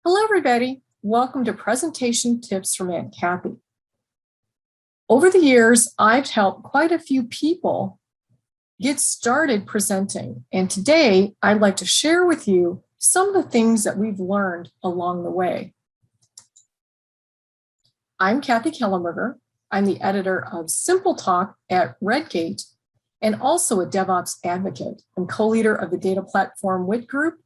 Hello, everybody. Welcome to Presentation Tips from Aunt Kathy. Over the years, I've helped quite a few people get started presenting. And today, I'd like to share with you some of the things that we've learned along the way. I'm Kathi Kellenberger. I'm the editor of Simple Talk at Redgate and also a DevOps advocate and co-leader of the data platform WIT group.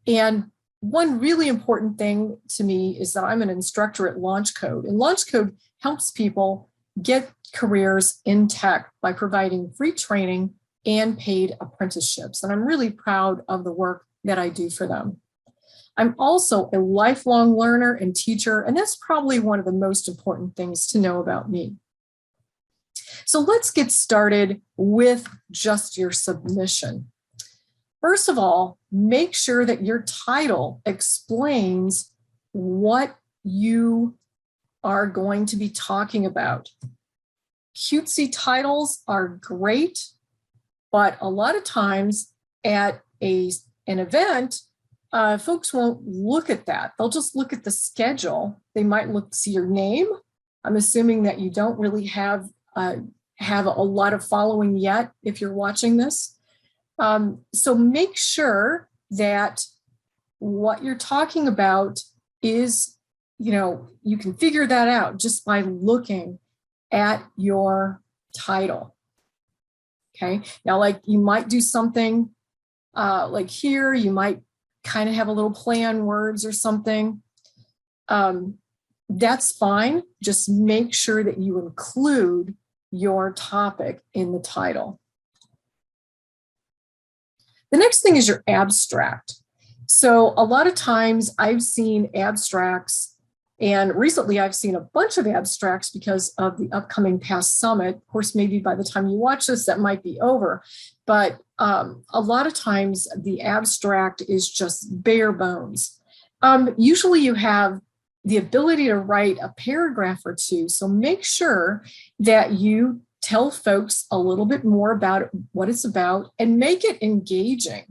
And one really important thing to me is that I'm an instructor at LaunchCode, and LaunchCode helps people get careers in tech by providing free training and paid apprenticeships. And I'm really proud of the work that I do for them. I'm also a lifelong learner and teacher, and that's probably one of the most important things to know about me. So let's get started with just your submission. First of all, make sure that your title explains what you are going to be talking about. Cutesy titles are great, but a lot of times at an event, folks won't look at that. They'll just look at the schedule. They might see your name. I'm assuming that you don't really have a lot of following yet if you're watching this. So make sure that what you're talking about is, you can figure that out just by looking at your title. Okay, now like you might do something like here, you might kind of have a little play on words or something. That's fine. Just make sure that you include your topic in the title. The next thing is your abstract. So a lot of times I've seen abstracts, and recently I've seen a bunch of abstracts because of the upcoming PASS Summit. Of course, maybe by the time you watch this, that might be over. But a lot of times the abstract is just bare bones. Usually you have the ability to write a paragraph or two. So make sure that you tell folks a little bit more about what it's about and make it engaging.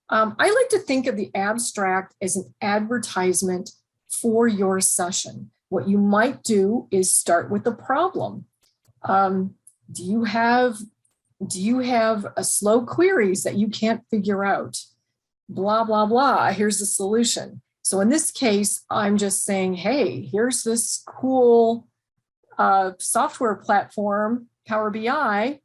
I like to think of the abstract as an advertisement for your session. What you might do is start with a problem. Do you have slow queries that you can't figure out? Blah, blah, blah. Here's the solution. So in this case, I'm just saying, hey, here's this cool software platform, Power BI,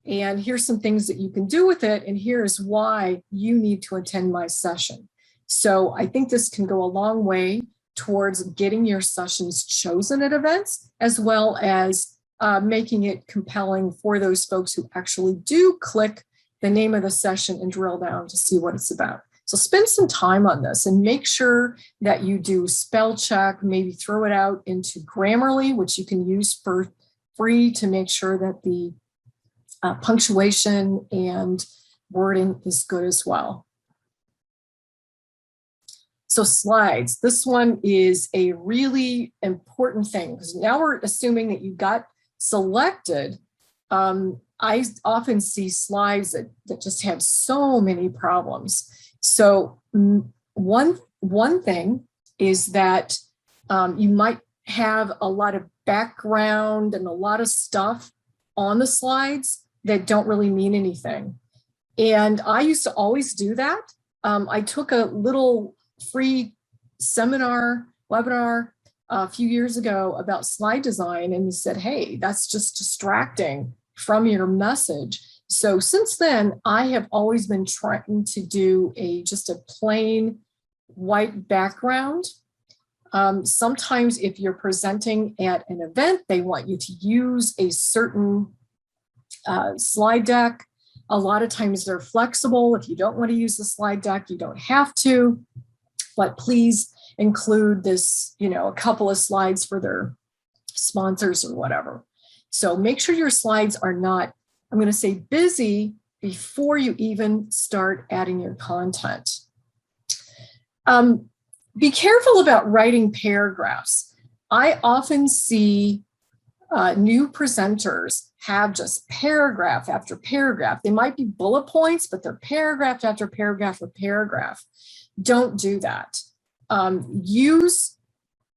and here's some things that you can do with it, and here's why you need to attend my session. So I think this can go a long way towards getting your sessions chosen at events, as well as making it compelling for those folks who actually do click the name of the session and drill down to see what it's about. So spend some time on this and make sure that you do spell check, maybe throw it out into Grammarly, which you can use for free to make sure that the punctuation and wording is good as well. So slides, this one is a really important thing because now we're assuming that you got selected. I often see slides that just have so many problems. So one thing is that you might have a lot of background and a lot of stuff on the slides that don't really mean anything. And I used to always do that. I took a little free webinar a few years ago about slide design, and he said, hey, that's just distracting from your message. So since then, I have always been trying to do just a plain white background. Sometimes if you're presenting at an event, they want you to use a certain slide deck. A lot of times they're flexible. If you don't want to use the slide deck, you don't have to, but please include this, a couple of slides for their sponsors or whatever. So make sure your slides are not, I'm going to say, busy before you even start adding your content. Be careful about writing paragraphs. I often see new presenters have just paragraph after paragraph. They might be bullet points, but they're paragraph after paragraph or paragraph. Don't do that. Use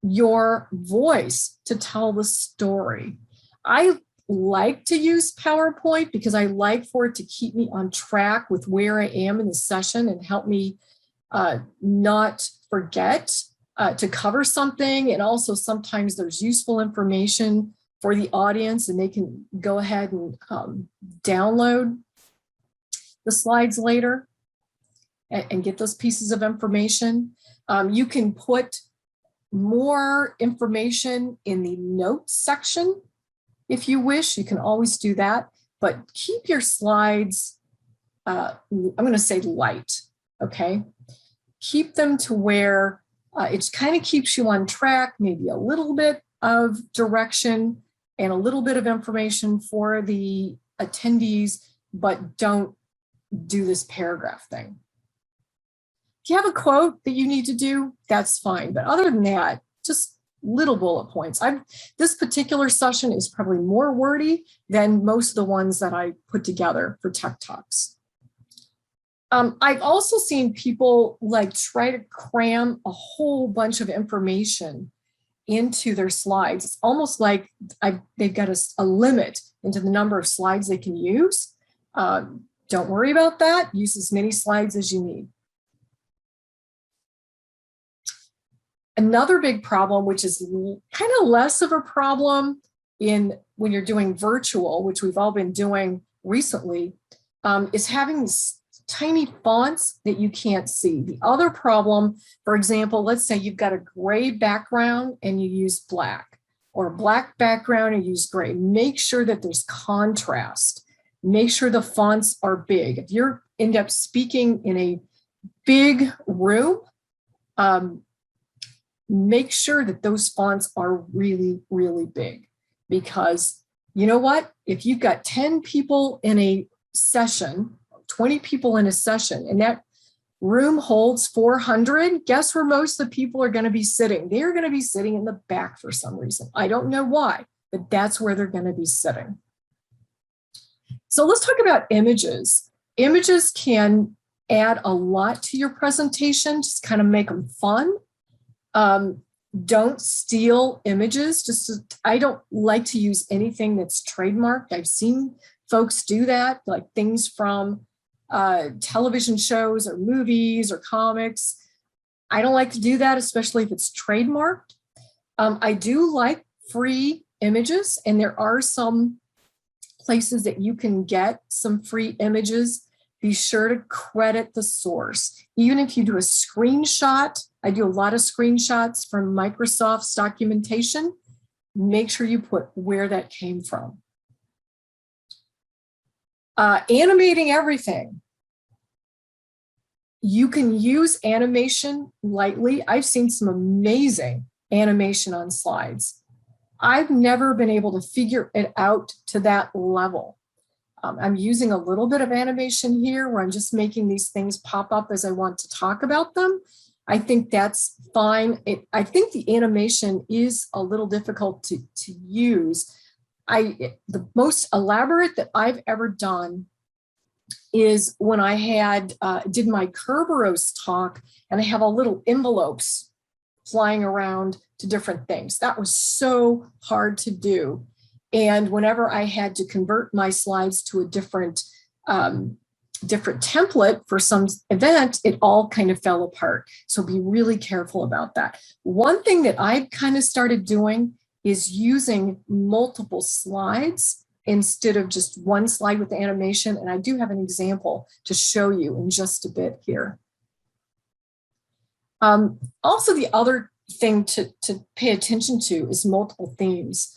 your voice to tell the story. I like to use PowerPoint because I like for it to keep me on track with where I am in the session and help me not forget to cover something. And also sometimes there's useful information for the audience and they can go ahead and download the slides later and get those pieces of information. You can put more information in the notes section if you wish. You can always do that, but keep your slides, I'm going to say light, okay? Keep them to where it kind of keeps you on track, maybe a little bit of direction and a little bit of information for the attendees, but don't do this paragraph thing. If you have a quote that you need to do, that's fine. But other than that, just little bullet points. This particular session is probably more wordy than most of the ones that I put together for Tech Talks. I've also seen people like try to cram a whole bunch of information into their slides. It's almost like they've got a limit into the number of slides they can use. Don't worry about that. Use as many slides as you need. Another big problem, which is kind of less of a problem when you're doing virtual, which we've all been doing recently, is having tiny fonts that you can't see. The other problem, for example, let's say you've got a gray background and you use black, or a black background and you use gray. Make sure that there's contrast. Make sure the fonts are big. If you end up speaking in a big room, make sure that those fonts are really, really big, because you know what? If you've got 10 people in a session, 20 people in a session, and that room holds 400, guess where most of the people are going to be sitting? They're going to be sitting in the back for some reason. I don't know why, but that's where they're going to be sitting. So let's talk about images. Images can add a lot to your presentation, just kind of make them fun. Don't steal images. I don't like to use anything that's trademarked. I've seen folks do that, like things from television shows or movies or comics. I don't like to do that, especially if it's trademarked. I do like free images, and there are some places that you can get some free images. Be sure to credit the source. Even if you do a screenshot, I do a lot of screenshots from Microsoft's documentation. Make sure you put where that came from. Animating everything. You can use animation lightly. I've seen some amazing animation on slides. I've never been able to figure it out to that level. I'm using a little bit of animation here where I'm just making these things pop up as I want to talk about them. I think that's fine. I think the animation is a little difficult to use. The most elaborate that I've ever done is when I did my Kerberos talk, and I have all little envelopes flying around to different things. That was so hard to do. And whenever I had to convert my slides to a different template for some event, it all kind of fell apart. So be really careful about that. One thing that I've kind of started doing is using multiple slides instead of just one slide with the animation. And I do have an example to show you in just a bit here. Also, the other thing to pay attention to is multiple themes.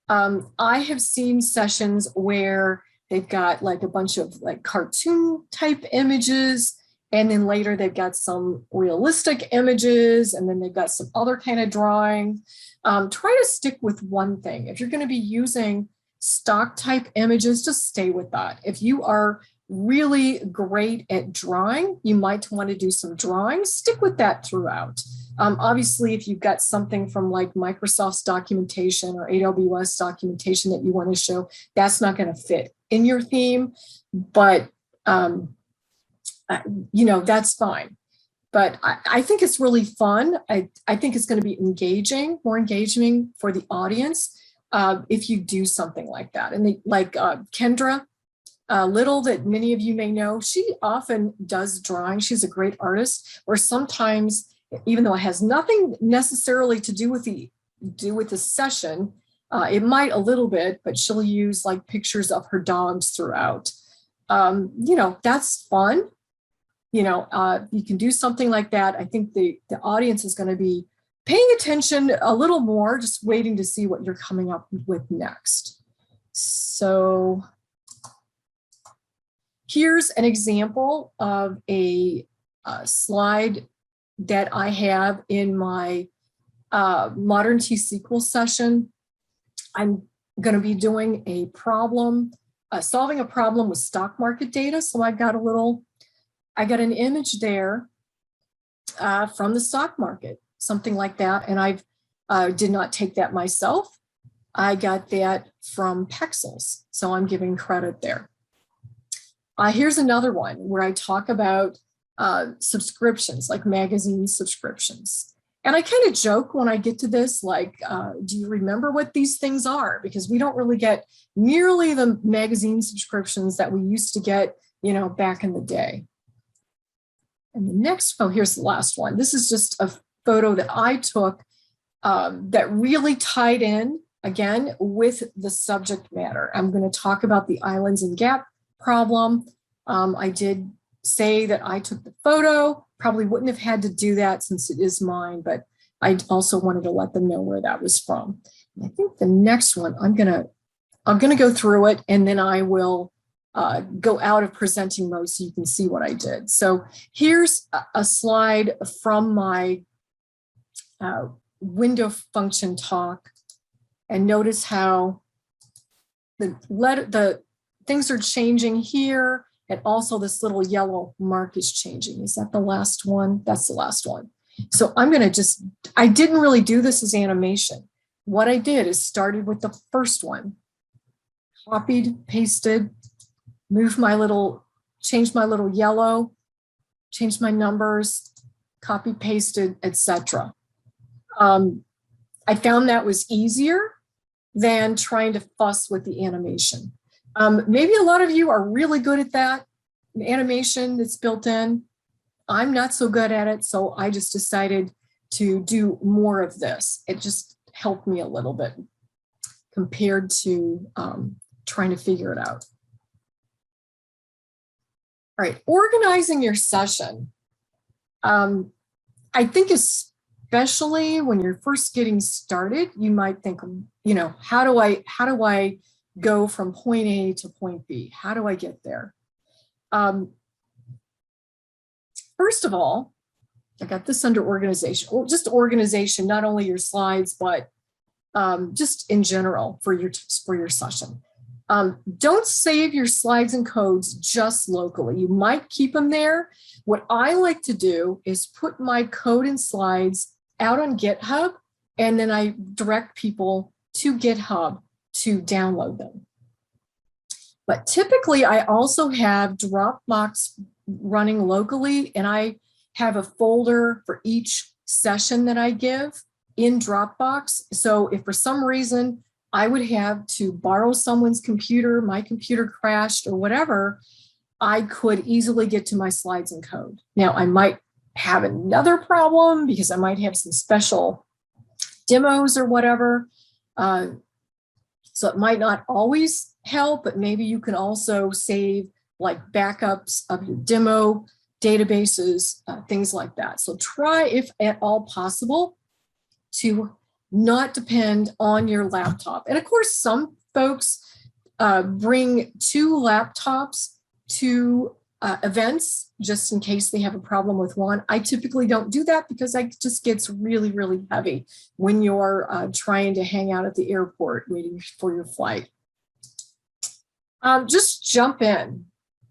I have seen sessions where they've got like a bunch of like cartoon type images, and then later they've got some realistic images, and then they've got some other kind of drawing. Try to stick with one thing. If you're going to be using stock type images, just stay with that. If you are really great at drawing, you might want to do some drawing. Stick with that throughout. Obviously, if you've got something from like Microsoft's documentation or AWS documentation that you want to show, that's not going to fit in your theme, but you know, that's fine. but I think it's really fun. I think it's going to be more engaging for the audience if you do something like that. And Kendra Little, that many of you may know, she often does drawing. She's a great artist, or sometimes, even though it has nothing necessarily to do with the session, it might a little bit, but she'll use like pictures of her dogs throughout. That's fun. You can do something like that. I think the audience is going to be paying attention a little more, just waiting to see what you're coming up with next. So here's an example of a slide that I have in my Modern T-SQL session. I'm going to be doing a problem, solving a problem with stock market data. So I got an image there from the stock market, something like that. And I did not take that myself. I got that from Pexels. So I'm giving credit there. Here's another one where I talk about subscriptions, like magazine subscriptions. And I kind of joke when I get to this, like, do you remember what these things are? Because we don't really get nearly the magazine subscriptions that we used to get, back in the day. And the next, here's the last one. This is just a photo that I took that really tied in, again, with the subject matter. I'm going to talk about the islands and gap problem. I did say that I took the photo, probably wouldn't have had to do that since it is mine, but I also wanted to let them know where that was from. And I think the next one, I'm gonna go through it, and then I will go out of presenting mode so you can see what I did. So here's a slide from my window function talk, and notice how the things are changing here, and also this little yellow mark is changing. Is that the last one? That's the last one. So I'm going to I didn't really do this as animation. What I did is started with the first one, copied, pasted, changed my little yellow, changed my numbers, copy, pasted, etc. I found that was easier than trying to fuss with the animation. Maybe a lot of you are really good at that animation that's built in. I'm not so good at it, so I just decided to do more of this. It just helped me a little bit compared to trying to figure it out. All right, organizing your session. I think especially when you're first getting started, you might think, how do I go from point A to point B? How do I get there? First of all, I got this under organization, or just organization, not only your slides, but just in general for your session. Don't save your slides and codes just locally. You might keep them there. What I like to do is put my code and slides out on GitHub, and then I direct people to GitHub to download them. But typically, I also have Dropbox running locally, and I have a folder for each session that I give in Dropbox. So if for some reason I would have to borrow someone's computer, my computer crashed or whatever, I could easily get to my slides and code. Now, I might have another problem because I might have some special demos or whatever. So it might not always help, but maybe you can also save like backups of your demo databases, things like that. So try, if at all possible, to not depend on your laptop. And of course, some folks bring 2 laptops to events just in case they have a problem with one. I typically don't do that because it just gets really, really heavy when you're trying to hang out at the airport waiting for your flight. Just jump in.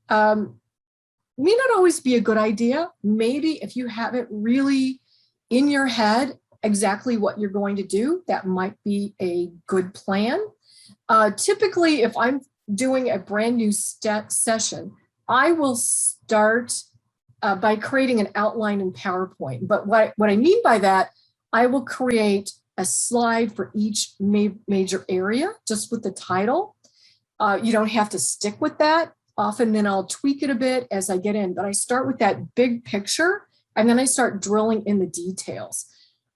May not always be a good idea. Maybe if you have it really in your head exactly what you're going to do, that might be a good plan. Typically, if I'm doing a brand new session, I will start by creating an outline in PowerPoint. But what I mean by that, I will create a slide for each major area, just with the title. You don't have to stick with that. Often then I'll tweak it a bit as I get in, but I start with that big picture and then I start drilling in the details.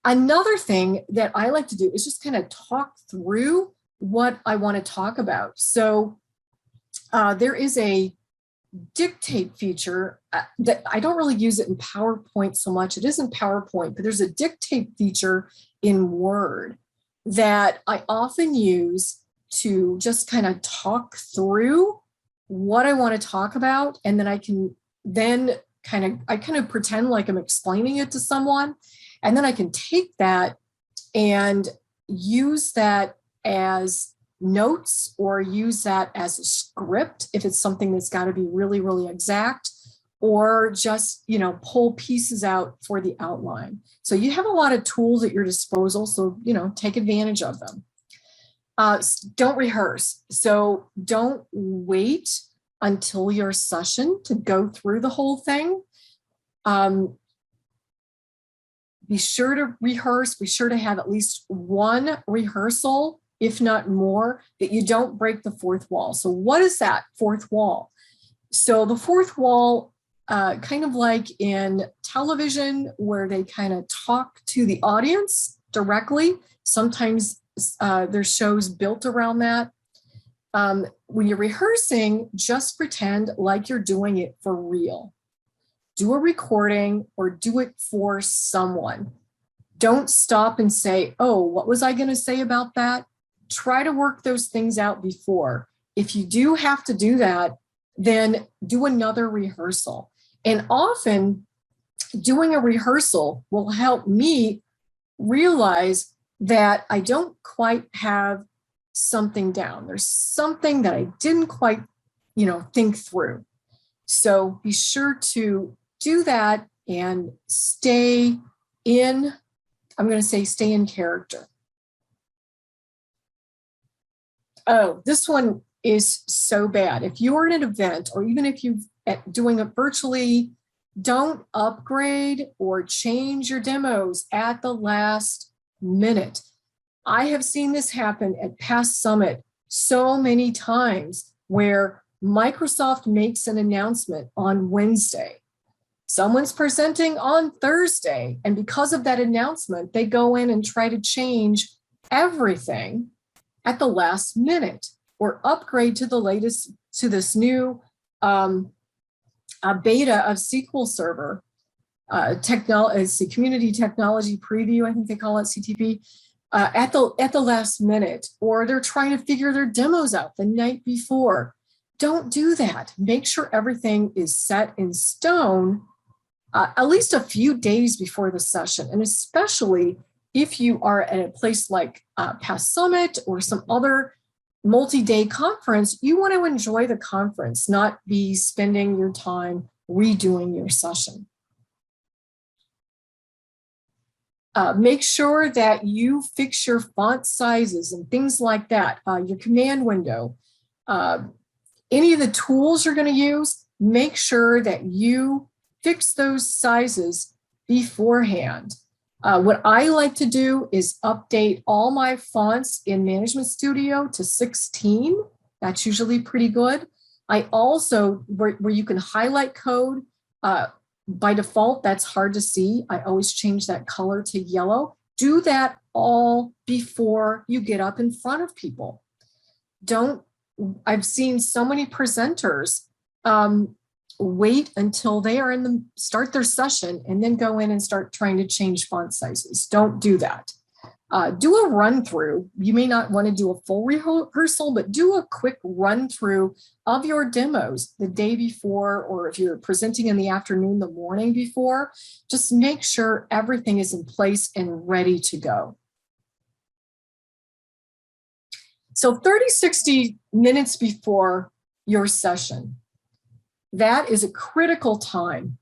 Another thing that I like to do is just kind of talk through what I want to talk about. So there is a dictate feature that I don't really use it in PowerPoint so much. It isn't PowerPoint, but there's a dictate feature in Word that I often use to just kind of talk through what I want to talk about. And then I can then kind of pretend like I'm explaining it to someone. And then I can take that and use that as notes or use that as a script if it's something that's got to be really, really exact, or just, pull pieces out for the outline. So you have a lot of tools at your disposal. So, take advantage of them. Don't rehearse. So don't wait until your session to go through the whole thing. Be sure to rehearse. Be sure to have at least one rehearsal, if not more, that you don't break the fourth wall. So what is that fourth wall? So the fourth wall, kind of like in television where they kind of talk to the audience directly. Sometimes there's shows built around that. When you're rehearsing, just pretend like you're doing it for real. Do a recording or do it for someone. Don't stop and say, oh, what was I going to say about that? Try to work those things out before. If you do have to do that, then do another rehearsal. And often doing a rehearsal will help me realize that I don't quite have something down. There's something that I didn't quite, think through. So be sure to do that and stay in character. Oh, this one is so bad. If you're at an event, or even if you're doing it virtually, don't upgrade or change your demos at the last minute. I have seen this happen at past Summit so many times where Microsoft makes an announcement on Wednesday. Someone's presenting on Thursday, and because of that announcement, they go in and try to change everything at the last minute or upgrade to this new beta of SQL Server, Community Technology Preview, I think they call it, CTP, at the last minute, or they're trying to figure their demos out the night before. Don't do that. Make sure everything is set in stone at least a few days before the session, and especially if you are at a place like past Summit or some other multi-day conference, you want to enjoy the conference, not be spending your time redoing your session. Make sure that you fix your font sizes and things like that, your command window. Any of the tools you're going to use, make sure that you fix those sizes beforehand. What I like to do is update all my fonts in Management Studio to 16. That's usually pretty good. I also, where you can highlight code, by default, that's hard to see. I always change that color to yellow. Do that all before you get up in front of people. I've seen so many presenters wait until they are start their session and then go in and start trying to change font sizes. Don't do that. Do a run through. You may not want to do a full rehearsal, but do a quick run through of your demos the day before, or if you're presenting in the afternoon, the morning before. Just make sure everything is in place and ready to go. So 60 minutes before your session, that is a critical time.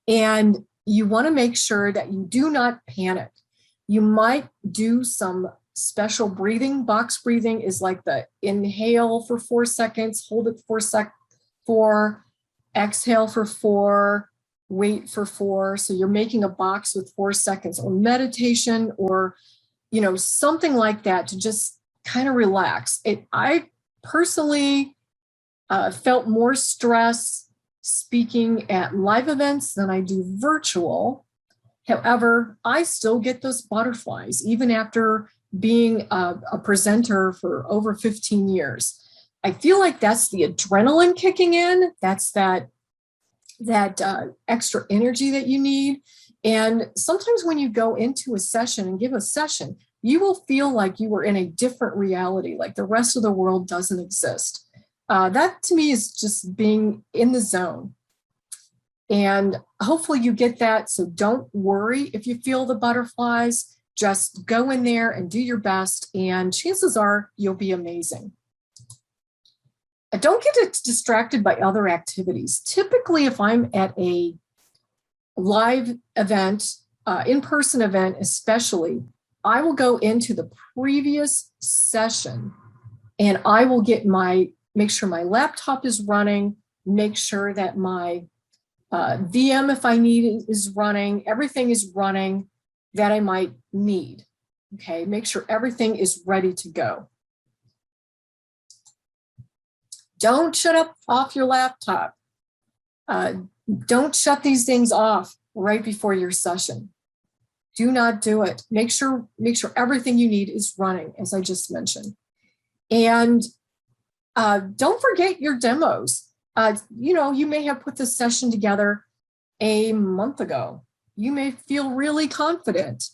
And you want to make sure that you do not panic. You might do some special breathing. Box breathing is like the inhale for 4 seconds, hold it for 4, exhale for 4, wait for 4. So you're making a box with 4 seconds, or meditation, or, something like that to just kind of relax. I personally felt more stress speaking at live events than I do virtual. However, I still get those butterflies, even after being a presenter for over 15 years. I feel like that's the adrenaline kicking in. That's that extra energy that you need. And sometimes when you go into a session and give a session, you will feel like you were in a different reality, like the rest of the world doesn't exist. That to me is just being in the zone. And hopefully you get that. So don't worry if you feel the butterflies. Just go in there and do your best, and chances are you'll be amazing. Don't get distracted by other activities. Typically, if I'm at a live event, in-person event especially, I will go into the previous session and I will make sure my laptop is running, make sure that my VM, if I need it, is running, everything is running that I might need. Okay, make sure everything is ready to go. Don't shut off your laptop. Don't shut these things off right before your session. Do not do it. Make sure everything you need is running, as I just mentioned. And don't forget your demos. You may have put this session together a month ago. You may feel really confident,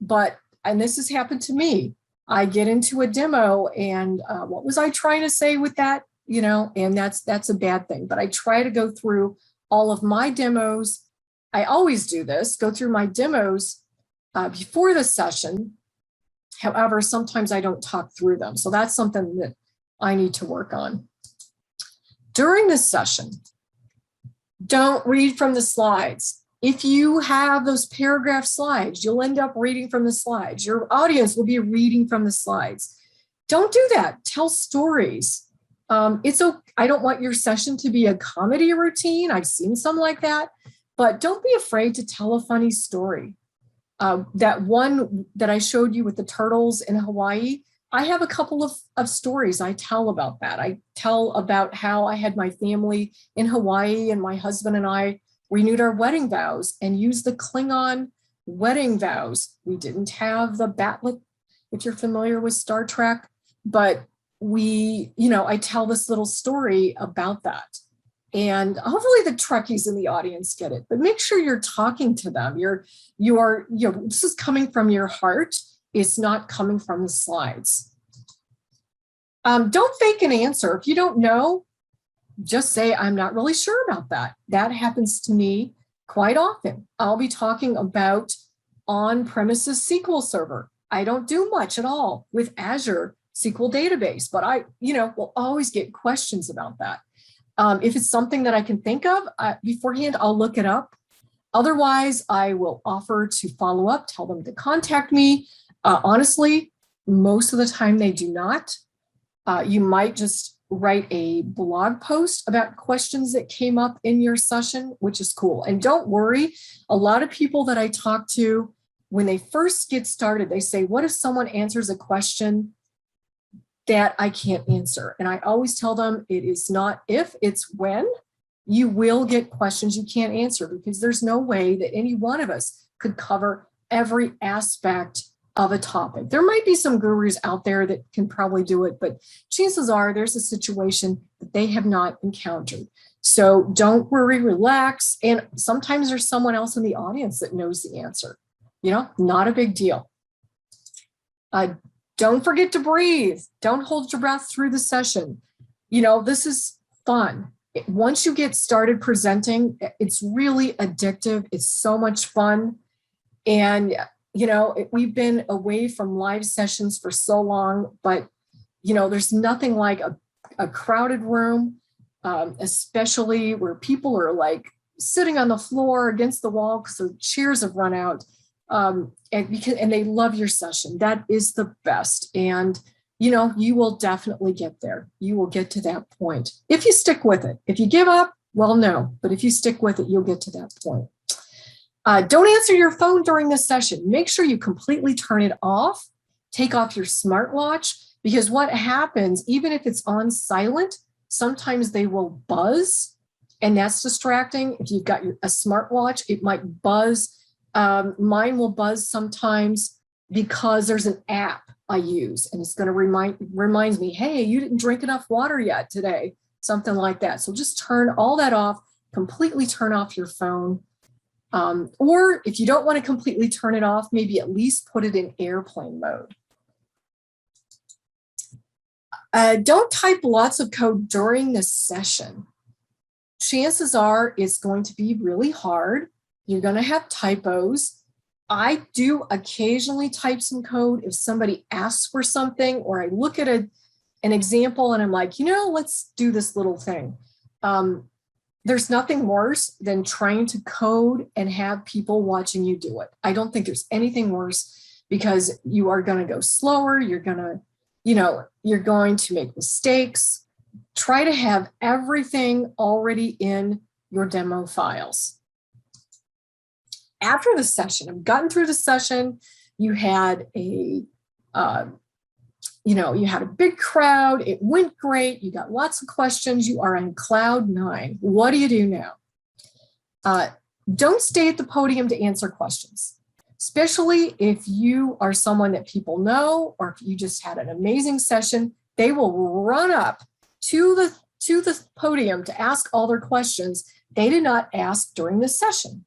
and this has happened to me. I get into a demo and what was I trying to say with that? And that's a bad thing. But I try to go through all of my demos. I always do this, go through my demos before the session. However, sometimes I don't talk through them. So that's something that I need to work on. During this session, don't read from the slides. If you have those paragraph slides, you'll end up reading from the slides. Your audience will be reading from the slides. Don't do that. Tell stories. I don't want your session to be a comedy routine. I've seen some like that, but don't be afraid to tell a funny story. That one that I showed you with the turtles in Hawaii, I have a couple of stories I tell about that. I tell about how I had my family in Hawaii and my husband and I renewed our wedding vows and used the Klingon wedding vows. We didn't have the batlet, if you're familiar with Star Trek, but I tell this little story about that. And hopefully the Trekkies in the audience get it, but make sure you're talking to them. This is coming from your heart. It's not coming from the slides. Don't fake an answer. If you don't know, just say, I'm not really sure about that. That happens to me quite often. I'll be talking about on-premises SQL Server. I don't do much at all with Azure SQL database, but I will always get questions about that. If it's something that I can think of beforehand, I'll look it up. Otherwise, I will offer to follow up, tell them to contact me. Honestly, most of the time they do not. You might just write a blog post about questions that came up in your session, which is cool. And don't worry, a lot of people that I talk to, when they first get started, they say, what if someone answers a question that I can't answer? And I always tell them it is not if, it's when. You will get questions you can't answer, because there's no way that any one of us could cover every aspect of a topic. There might be some gurus out there that can probably do it, but chances are there's a situation that they have not encountered. So don't worry, relax. And sometimes there's someone else in the audience that knows the answer. Not a big deal. Don't forget to breathe. Don't hold your breath through the session. This is fun. Once you get started presenting, it's really addictive. It's so much fun. And we've been away from live sessions for so long, but, there's nothing like a crowded room, especially where people are like sitting on the floor against the wall because the chairs have run out, and they love your session. That is the best. And, you will definitely get there. You will get to that point if you stick with it. If you give up, Well, no, but if you stick with it, you'll get to that point. Don't answer your phone during this session. Make sure you completely turn it off. Take off your smartwatch, because what happens, even if it's on silent, sometimes they will buzz, and that's distracting. If you've got a smartwatch, it might buzz. Mine will buzz sometimes because there's an app I use, and it's going to reminds me, hey, you didn't drink enough water yet today, something like that. So just turn all that off, completely turn off your phone. Or if you don't want to completely turn it off, maybe at least put it in airplane mode. Don't type lots of code during this session. Chances are it's going to be really hard. You're going to have typos. I do occasionally type some code if somebody asks for something, or I look at an example and I'm like, let's do this little thing. There's nothing worse than trying to code and have people watching you do it. I don't think there's anything worse, because you are going to go slower. You're going to make mistakes. Try to have everything already in your demo files. After the session, I've gotten through the session, you had a big crowd, it went great, you got lots of questions, you are on cloud 9. What do you do now? Don't stay at the podium to answer questions, especially if you are someone that people know, or if you just had an amazing session. They will run up to the podium to ask all their questions they did not ask during this session.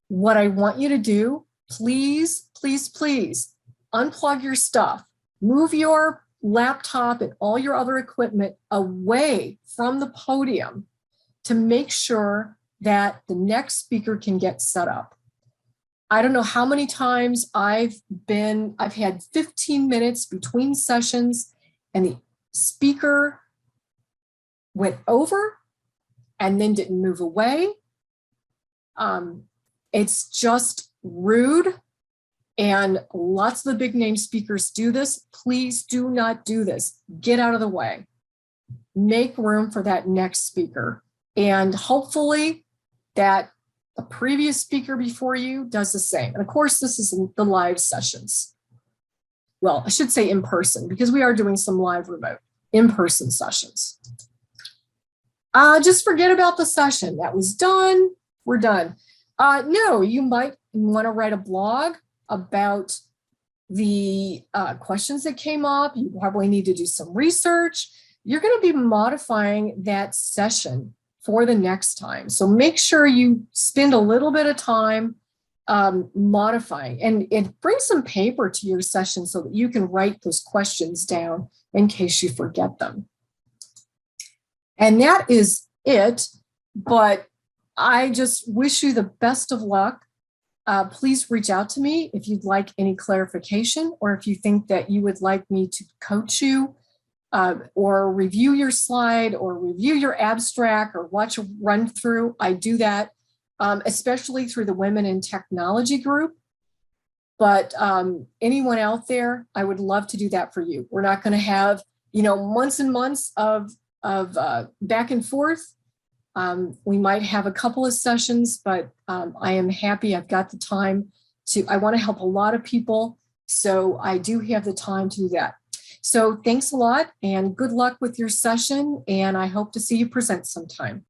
What I want you to do, please, please, please, unplug your stuff. Move your laptop and all your other equipment away from the podium to make sure that the next speaker can get set up. I don't know how many times I've had 15 minutes between sessions and the speaker went over and then didn't move away. It's just rude. And lots of the big name speakers do this. Please do not do this. Get out of the way. Make room for that next speaker. And hopefully that the previous speaker before you does the same. And of course, this is the live sessions. Well, I should say in person, because we are doing some live remote in-person sessions. Just forget about the session. That was done. We're done. No, you might want to write a blog about the questions that came up. You probably need to do some research. You're going to be modifying that session for the next time. So make sure you spend a little bit of time modifying, and bring some paper to your session so that you can write those questions down in case you forget them. And that is it, but I just wish you the best of luck. Please reach out to me if you'd like any clarification, or if you think that you would like me to coach you, or review your slide, or review your abstract, or watch a run through. I do that, especially through the Women in Technology group. But anyone out there, I would love to do that for you. We're not going to have, months and months of back and forth. We might have a couple of sessions, but I am happy I've got the time I want to help a lot of people. So I do have the time to do that. So thanks a lot and good luck with your session. And I hope to see you present sometime.